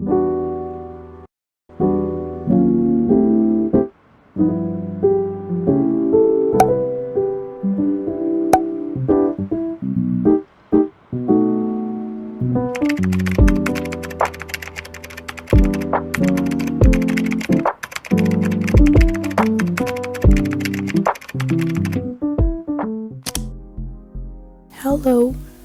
Hello,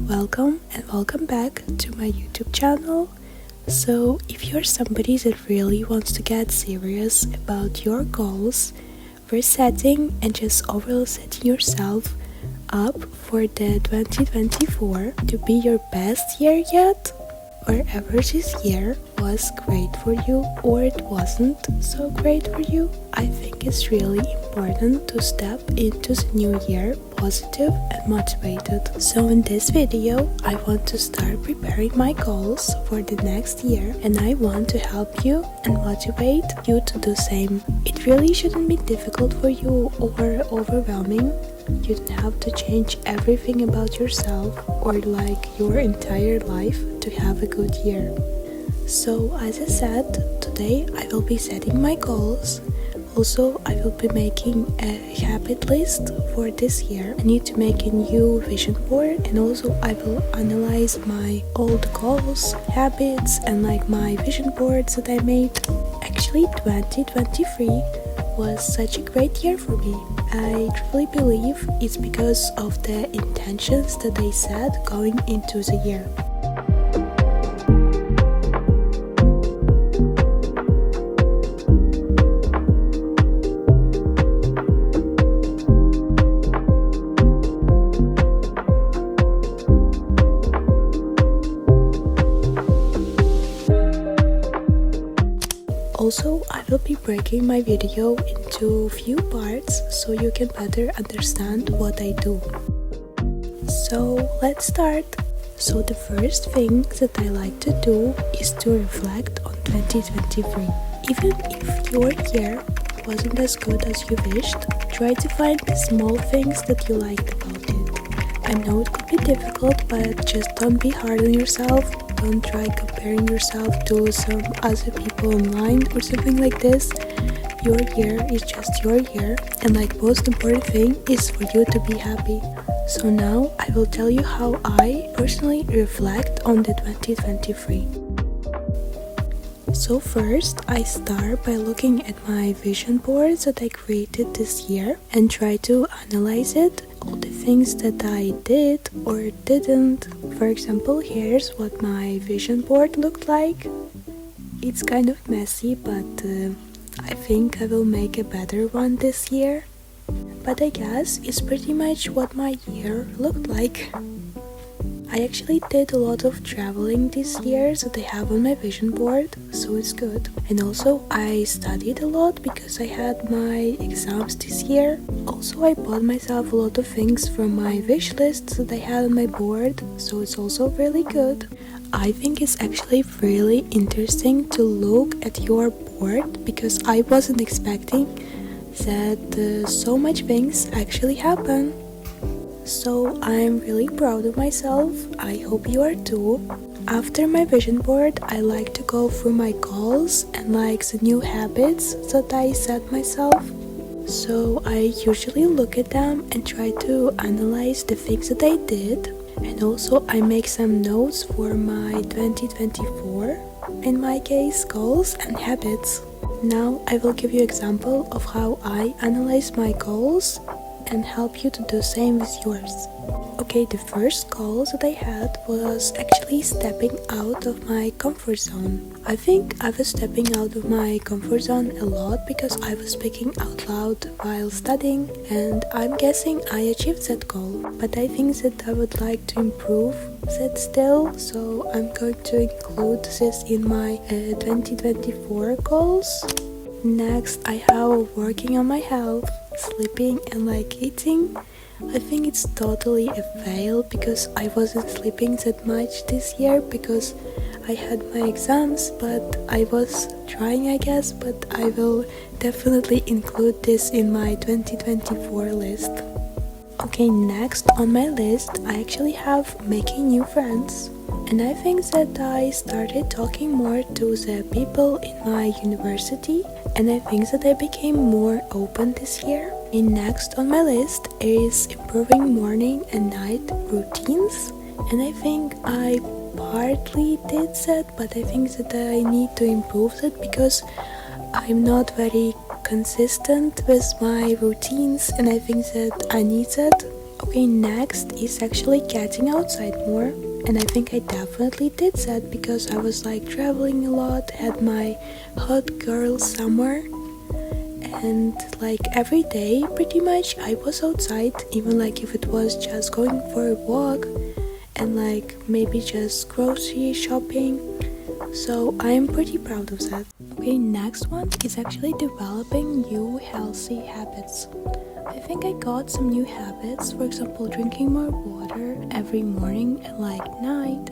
welcome and welcome back to my YouTube channel. So if you're somebody that really wants to get serious about your goals, resetting and just overall setting yourself up for the 2024 to be your best year yet, wherever this year was great for you or it wasn't so great for you, I think it's really important to step into the new year positive and motivated. So in this video, I want to start preparing my goals for the next year, and I want to help you and motivate you to do the same. It really shouldn't be difficult for you or overwhelming. You don't have to change everything about yourself or like your entire life to have a good year. So as I said, today I will be setting my goals. Also, I will be making a habit list for this year. I need to make a new vision board, and also I will analyze my old goals, habits, and like my vision boards that I made. Actually, 2023 was such a great year for me. I truly believe it's because of the intentions that I set going into the year. Also, I will be breaking my video into few parts so you can better understand what I do. So let's start. So the first thing that I like to do is to reflect on 2023. Even if your year wasn't as good as you wished, try to find the small things that you liked about it. I know it could be difficult, but just don't be hard on yourself. Don't try comparing yourself to some other people online or something like this. Your year is just your year, and like most important thing is for you to be happy. So now I will tell you how I personally reflect on the 2023. So first I start by looking at my vision boards that I created this year and try to analyze it, all the things that I did or didn't. For example, here's what my vision board looked like. It's kind of messy, but I think I will make a better one this year. But I guess it's pretty much what my year looked like. I actually did a lot of traveling this year that I have on my vision board, so it's good. And also I studied a lot because I had my exams this year. Also I bought myself a lot of things from my wish list that I had on my board, so it's also really good. I think it's actually really interesting to look at your board because I wasn't expecting that so much things actually happen. So I'm really proud of myself. I hope you are too. After my vision board, I like to go through my goals and like the new habits that I set myself. So I usually look at them and try to analyze the things that I did. And also I make some notes for my 2024, in my case, goals and habits. Now I will give you an example of how I analyze my goals and help you to do the same with yours. Okay, the first goal that I had was actually stepping out of my comfort zone. I think I was stepping out of my comfort zone a lot because I was speaking out loud while studying, and I'm guessing I achieved that goal. But I think that I would like to improve that still, so I'm going to include this in my 2024 goals. Next, I have working on my health, sleeping and like eating. I think it's totally a fail because I wasn't sleeping that much this year because I had my exams, but I was trying, I guess, but I will definitely include this in my 2024 list. Okay, next on my list I actually have making new friends. And I think that I started talking more to the people in my university, and I think that I became more open this year. And next on my list is improving morning and night routines, and I think I partly did that, but I think that I need to improve that because I'm not very consistent with my routines, and I think that I need that. Okay, next is actually getting outside more, and I think I definitely did that because I was like traveling a lot, had my hot girl summer, and like every day pretty much I was outside, even like if it was just going for a walk and like maybe just grocery shopping. So I am pretty proud of that. Okay, next one is actually developing new healthy habits. I think I got some new habits, for example drinking more water every morning and like night,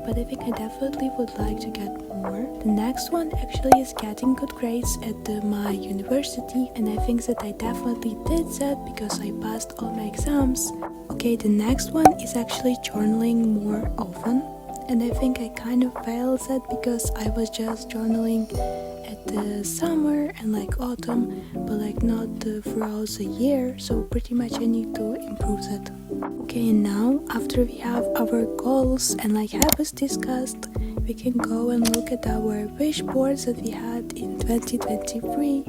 but I think I definitely would like to get more. The next one actually is getting good grades at my university, and I think that I definitely did that because I passed all my exams. Okay, the next one is actually journaling more often, and I think I kind of failed that because I was just journaling at the summer and like autumn, but like not throughout the year, so pretty much I need to improve that. Okay, and now after we have our goals and like habits discussed, we can go and look at our wish boards that we had in 2023,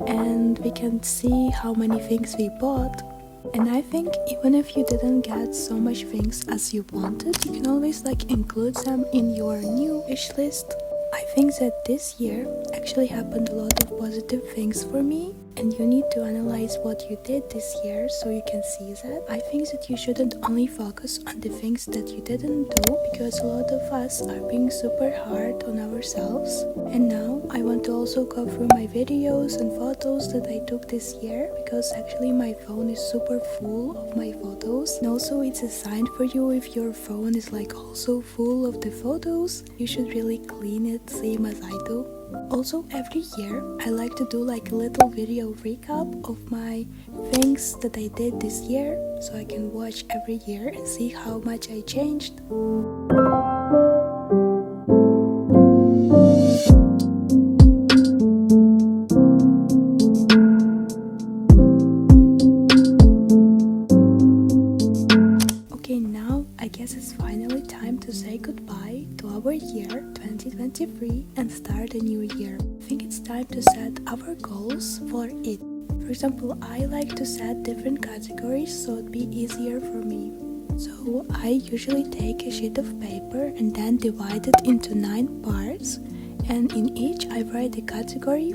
and we can see how many things we bought. And I think even if you didn't get so much things as you wanted, you can always like include them in your new wish list. I think that this year actually happened a lot of positive things for me, and you need to analyze what you did this year so you can see that. I think that you shouldn't only focus on the things that you didn't do, because a lot of us are being super hard on ourselves. And now I want to also go through my videos and photos that I took this year, because actually my phone is super full of my photos, and also it's a sign for you if your phone is like also full of the photos. You should really clean it, same as I do. Also, every year I like to do like a little video recap of my things that I did this year, so I can watch every year and see how much I changed. Okay, now I guess it's finally time to say goodbye to our year 2023 and start a new year. I think it's time to set our goals for it. For example, I like to set different categories so it'd be easier for me. So I usually take a sheet of paper and then divide it into 9 parts, and in each I write a category.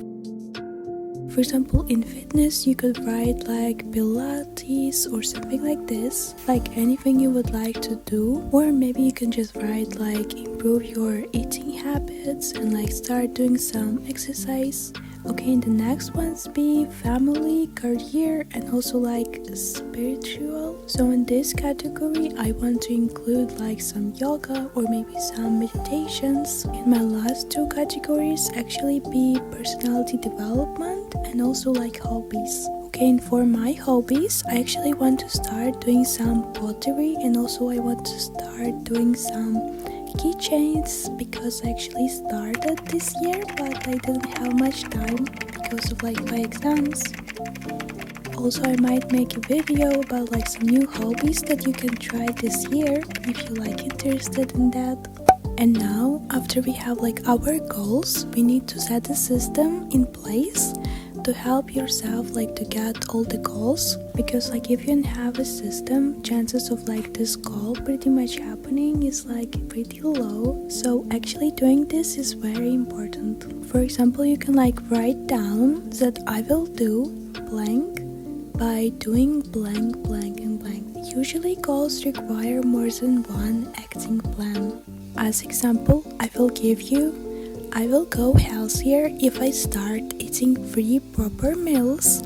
For example, in fitness you could write like Pilates or something like this, like anything you would like to do. Or maybe you can just write like improve your eating habits and like start doing some exercise. Okay, and the next ones be family, career, and also like spiritual. So in this category I want to include like some yoga or maybe some meditations. In my last 2 categories actually be personality development and also like hobbies. Okay, and for my hobbies I actually want to start doing some pottery, and also I want to start doing some keychains because I actually started this year, but I didn't have much time because of like my exams. Also, I might make a video about like some new hobbies that you can try this year if you like interested in that. And now, after we have like our goals, we need to set a system in place to help yourself like to get all the goals, because like if you don't have a system, chances of like this goal pretty much happening is like pretty low. So actually doing this is very important. For example, you can like write down that I will do blank by doing blank, blank, and blank. Usually goals require more than one acting plan. As example, I will give you, I will go healthier if I start eating 3 proper meals,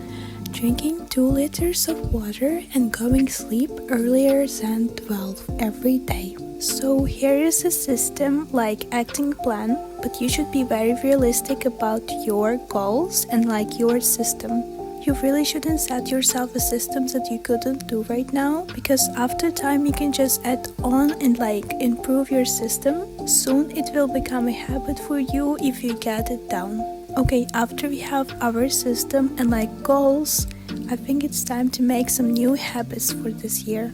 drinking 2 liters of water, and going sleep earlier than 12 every day. So here is a system like acting plan, but you should be very realistic about your goals and like your system. You really shouldn't set yourself a systems that you couldn't do right now, because after time you can just add on and like improve your system. Soon it will become a habit for you if you get it down. Okay, after we have our system and like goals, I think it's time to make some new habits for this year.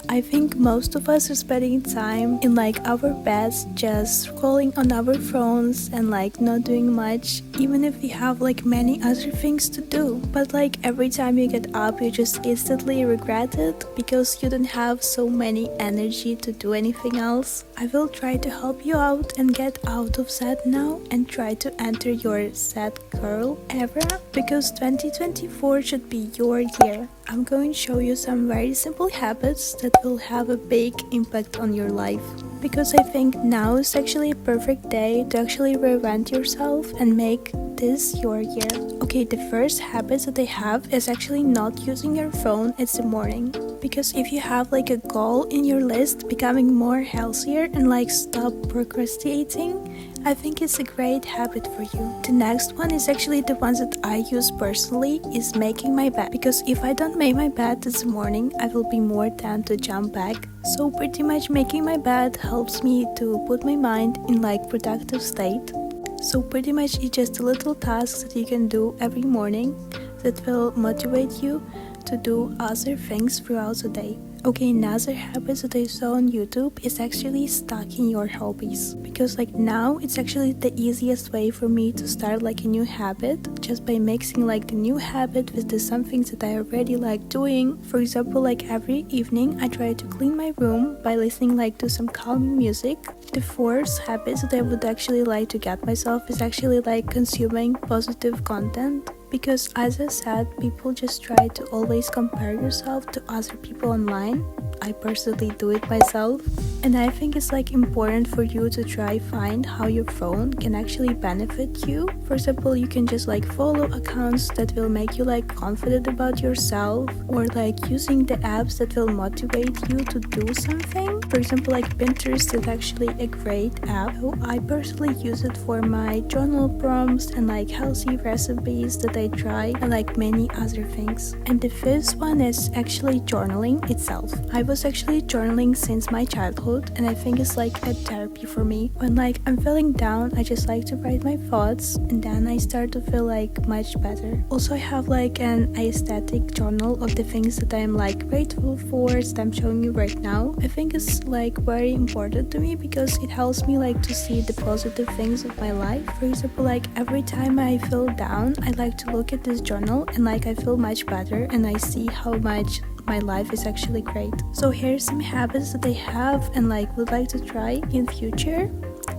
I think most of us are spending time in like our beds just scrolling on our phones and like not doing much, even if we have like many other things to do. But like every time you get up you just instantly regret it because you don't have so many energy to do anything else. I will try to help you out and get out of sad now and try to enter your sad girl era, because 2024 should be your year. I'm going to show you some very simple habits that will have a big impact on your life, because I think now is actually a perfect day to actually reinvent yourself and make this your year. Okay, the first habit that I have is actually not using your phone in the morning, because if you have like a goal in your list, becoming more healthier and like stop procrastinating, I think it's a great habit for you. The next one is actually the ones that I use personally, is making my bed, because if I don't make my bed this morning, I will be more tempted to jump back. So pretty much making my bed helps me to put my mind in like productive state. So pretty much it's just a little task that you can do every morning that will motivate you to do other things throughout the day. Okay, another habit that I saw on YouTube is actually stacking your hobbies, because like now it's actually the easiest way for me to start like a new habit, just by mixing like the new habit with the some things that I already like doing. For example, like every evening I try to clean my room by listening like to some calming music. The fourth habit that I would actually like to get myself is actually like consuming positive content. Because as I said, people just try to always compare yourself to other people online. I personally do it myself. And I think it's like important for you to try find how your phone can actually benefit you. For example, you can just like follow accounts that will make you like confident about yourself, or like using the apps that will motivate you to do something. For example, like Pinterest is actually a great app. So I personally use it for my journal prompts and like healthy recipes that I try, and like many other things. And the fifth one is actually journaling itself. I was actually journaling since my childhood, and I think it's like a therapy for me. When like I'm feeling down, I just like to write my thoughts, and then I start to feel like much better. Also, I have like an aesthetic journal of the things that I'm like grateful for that I'm showing you right now. I think it's like very important to me because it helps me like to see the positive things of my life. For example, like every time I feel down, I like to look at this journal and like I feel much better, and I see how much my life is actually great. So here's some habits that I have and like would like to try in future.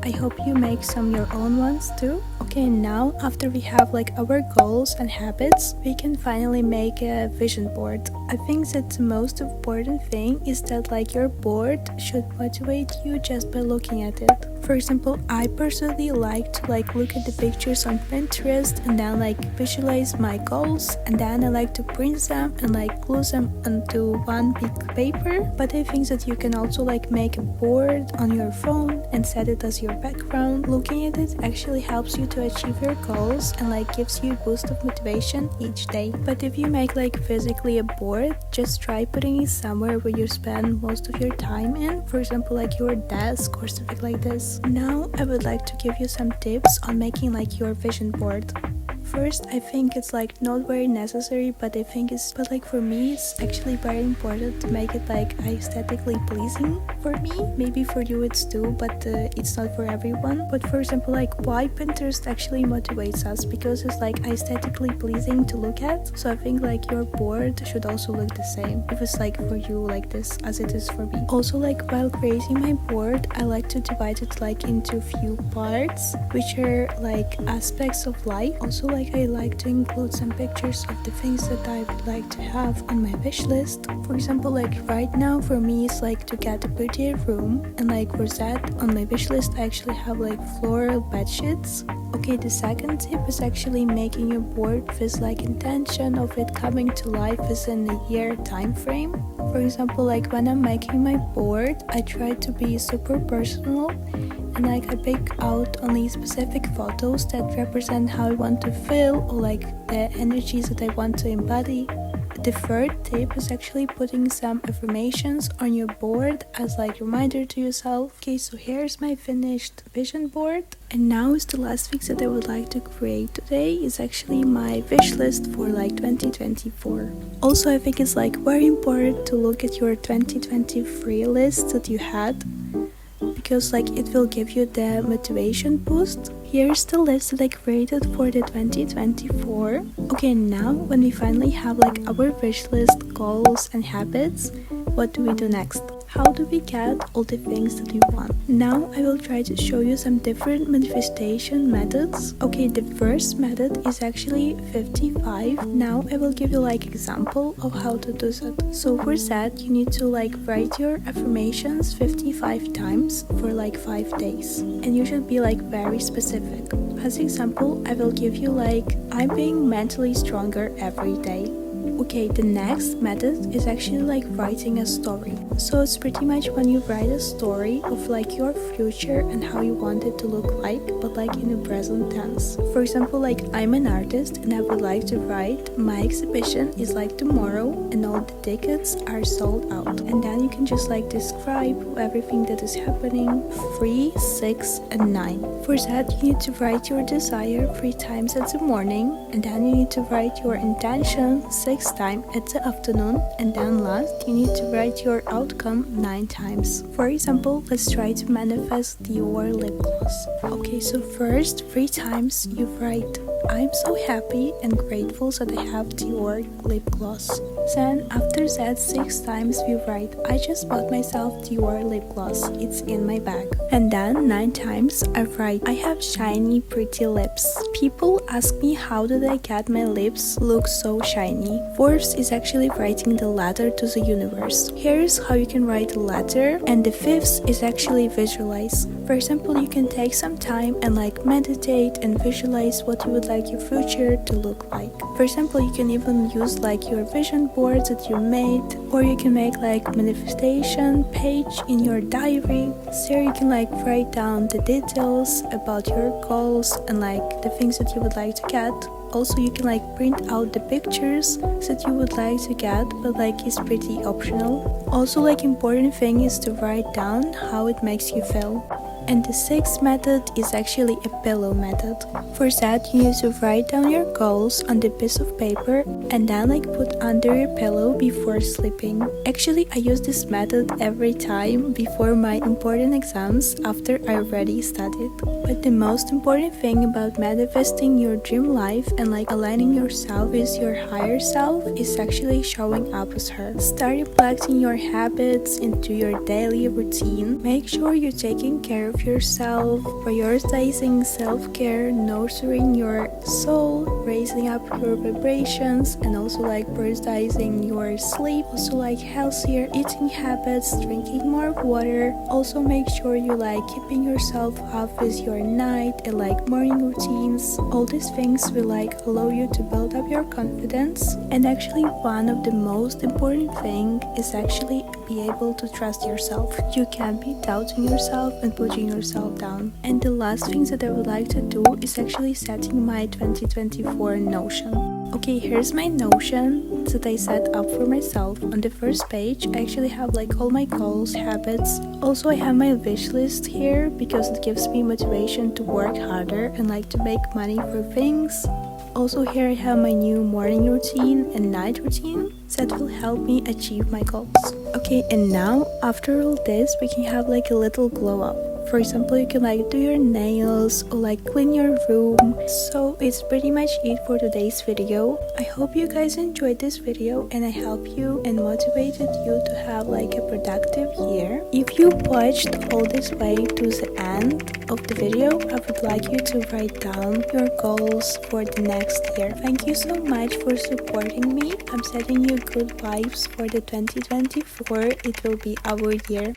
I hope you make some your own ones too. Okay, now after we have like our goals and habits, we can finally make a vision board. I think that the most important thing is that like your board should motivate you just by looking at it. For example, I personally like to like look at the pictures on Pinterest and then like visualize my goals, and then I like to print them and like glue them onto one big paper. But I think that you can also like make a board on your phone and set it as your background. Looking at it actually helps you to achieve your goals and like gives you a boost of motivation each day. But if you make like physically a board, just try putting it somewhere where you spend most of your time in, for example like your desk or something like this. Now I would like to give you some tips on making like your vision board. First, I think it's like not very necessary, but I think it's, but like for me it's actually very important to make it like aesthetically pleasing for me. Maybe for you it's too, but it's not for everyone. But for example, like why Pinterest actually motivates us, because it's like aesthetically pleasing to look at. So I think like your board should also look the same if it's like for you like this as it is for me. Also, like while creating my board, I like to divide it like into few parts, which are like aspects of life. Also, like I like to include some pictures of the things that I would like to have on my wish list. For example, like right now for me it's like to get a prettier room, and like for that on my wish list I actually have like floral bed sheets. Okay, the second tip is actually making your board with like intention of it coming to life within a year time frame. For example, like when I'm making my board, I try to be super personal and like I pick out only specific photos that represent how I want to feel or like the energies that I want to embody. The third tip is actually putting some affirmations on your board as like reminder to yourself. Okay, so here's my finished vision board, and now is the last thing that I would like to create today is actually my wish list for like 2024. Also, I think it's like very important to look at your 2023 list that you had, because like it will give you the motivation boost. Here's the list that I created for the 2024. Okay, now when we finally have like our wish list, goals and habits, what do we do next? How do we get all the things that we want? Now I will try to show you some different manifestation methods. Okay, the first method is actually 55. Now I will give you like example of how to do that. So for that you need to like write your affirmations 55 times for like 5 days. And you should be like very specific. As example, I will give you like, I'm being mentally stronger every day. Okay, the next method is actually like writing a story. So it's pretty much when you write a story of like your future and how you want it to look like, but like in the present tense. For example, like I'm an artist and I would like to write, my exhibition is like tomorrow and all the tickets are sold out. And then you can just like describe everything that is happening 3, 6 and 9. For that you need to write your desire 3 times at the morning, and then you need to write your intention 6 times at the afternoon, and then last you need to write your outcome 9 times. For example, let's try to manifest your lip gloss. Okay, so first 3 times you write, I'm so happy and grateful that I have Dior lip gloss. Then after that 6 times we write, I just bought myself Dior lip gloss, it's in my bag. And then 9 times I write, I have shiny pretty lips. People ask me how did I get my lips look so shiny. Fourth is actually writing the letter to the universe. Here's how you can write a letter, and the fifth is actually visualize. For example, you can take some time and like meditate and visualize what you would like your future to look like. For example, you can even use like your vision boards that you made, or you can make like manifestation page in your diary. So you can like write down the details about your goals and like the things that you would like to get. Also, you can like print out the pictures that you would like to get, but like it's pretty optional. Also, like important thing is to write down how it makes you feel. And the sixth method is actually a pillow method. For that you need to write down your goals on the piece of paper and then like put under your pillow before sleeping. Actually, I use this method every time before my important exams after I already studied. But the most important thing about manifesting your dream life and like aligning yourself with your higher self is actually showing up as her. Start reflecting your habits into your daily routine. Make sure you're taking care of yourself, prioritizing self-care, nurturing your soul, raising up your vibrations, and also like prioritizing your sleep, also like healthier eating habits, drinking more water. Also make sure you like keeping yourself up with your night and like morning routines. All these things will like allow you to build up your confidence. And actually one of the most important thing is actually be able to trust yourself. You can't be doubting yourself and putting yourself down. And the last thing that I would like to do is actually setting my 2024 Notion. Okay, here's my Notion that I set up for myself. On the first page I actually have like all my goals, habits. Also I have my wish list here because it gives me motivation to work harder and like to make money for things. Also here I have my new morning routine and night routine that will help me achieve my goals. Okay, and now after all this we can have like a little glow up. For example, you can like do your nails or like clean your room. So it's pretty much it for today's video. I hope you guys enjoyed this video and I helped you and motivated you to have like a productive year. If you watched all this way to the end of the video, I would like you to write down your goals for the next year. Thank you so much for supporting me. I'm sending you good vibes for the 2024. It will be our year.